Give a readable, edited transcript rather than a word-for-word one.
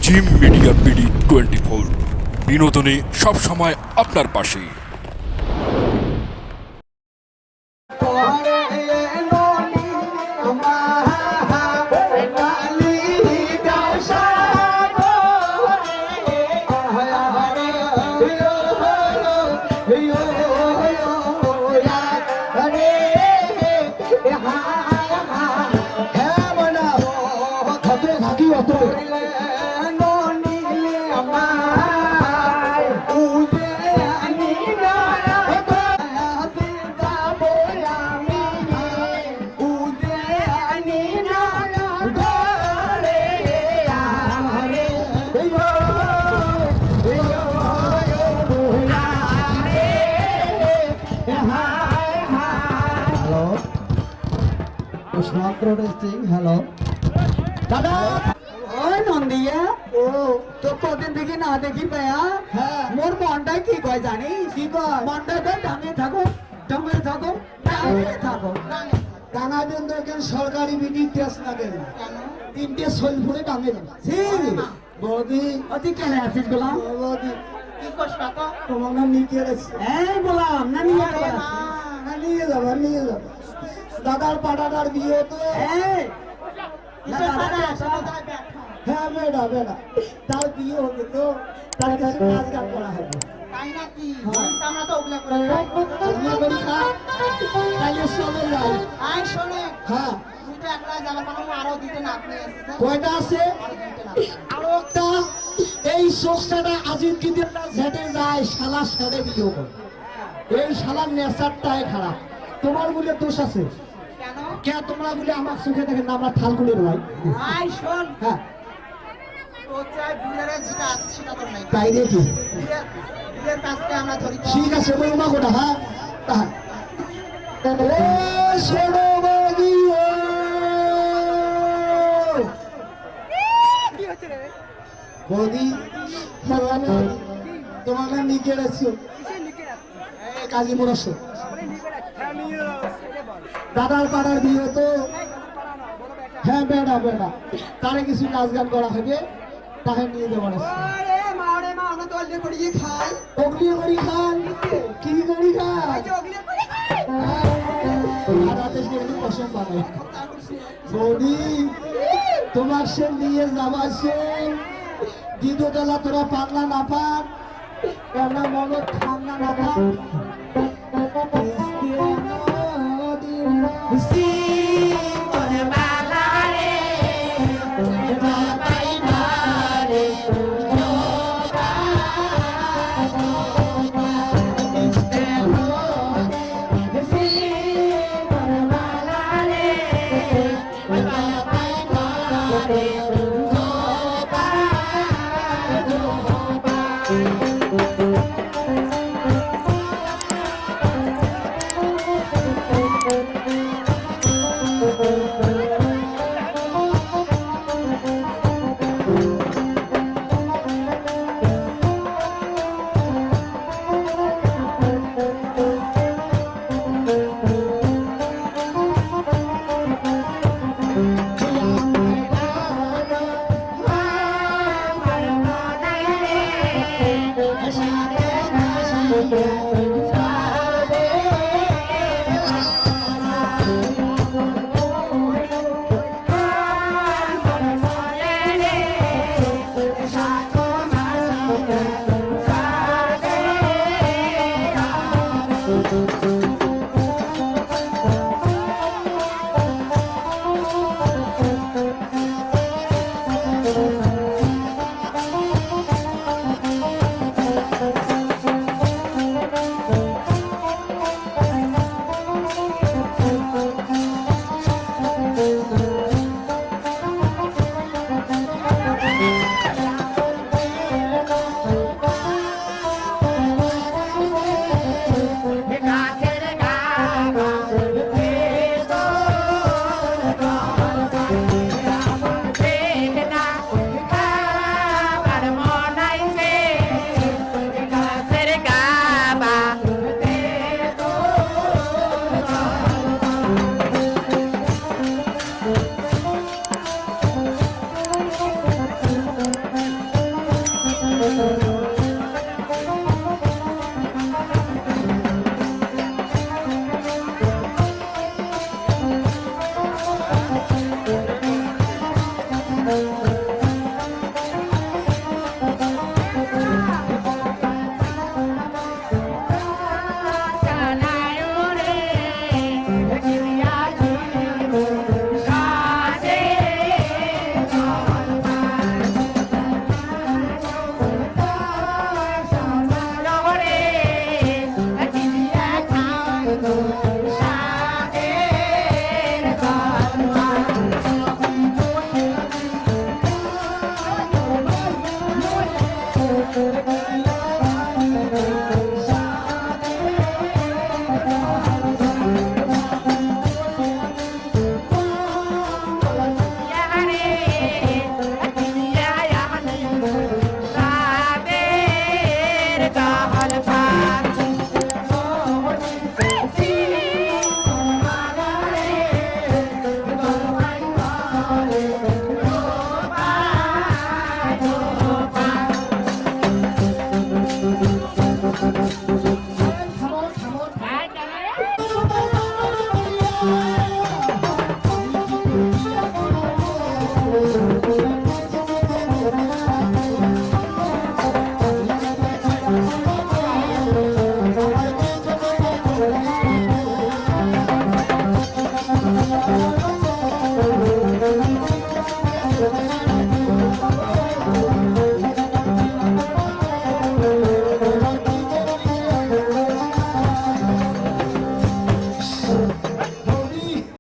Gym media BD 24 বিনোদনে সবসময় আপনার পাশে। হ্যালো দাদা, ওই নন্দিয়া, ও তো কদিন থেকে না দেখি পায়া। হ্যাঁ, মোর মনটা কি কয় জানিস? কি কয়? মনটা কয় ডাঙে থাকো, ডাঙে থাকো, ডাঙে থাকো। ডাঙা বিন্দু এখন সরকারি বিধি টেস লাগে না, তিনটে সোলপুরে ডাঙে যাবে। বৌদি অতি কেন আছিস বললাম? বৌদি কি কষ্ট তো তোমার নাম নিয়ে গেছে। এই বললাম না নিয়ে যাবে, না নিয়ে যাবে, নিয়ে যাবে। দাদার পাড়াটার বিয়ে তো হ্যাঁ বেড়া বেড়া তার বিয়ে হবে তো তার কাছে কাজ কাম করা হবে। তাই নাকি? আমরা তো ওগুলা করে আমরা করি না, তাহলে শোনে যাই। আই শোনে, হ্যাঁ দুইটা একলা জামা পানো আরো দুইটা নাক নিয়ে আসছে। কয়টা আছে? আরো একটা এই সোসাটা আজিব কি দিন না ঝেটে যায় শালা ছেড়ে বিয়ে করে। এই শালার নেশারটাই খারাপ। তোমার বলে দোষ আছে কেন? কে তোমরা বলে আমার সুখে দেখেন না আমরা থালগুলির ভাই। আই শোন, হ্যাঁ তাই নাকি? ঠিক আছে বৌমা কোটা। হ্যাঁ বৌদি তোমার নাম নিকে রাখছো কাজী মোরস। দাদার পাড়ার বিয়ে তো হ্যাঁ বেড়া বেড়া তারে কিছু নাচ গান করা হবে, তাকে নিয়ে দেবো না। তোমার সে নিয়ে যাবা সে দ্বিতীয়তলা তোরা পাগলা না পান আমরা মনে ঠান্ডা না পান।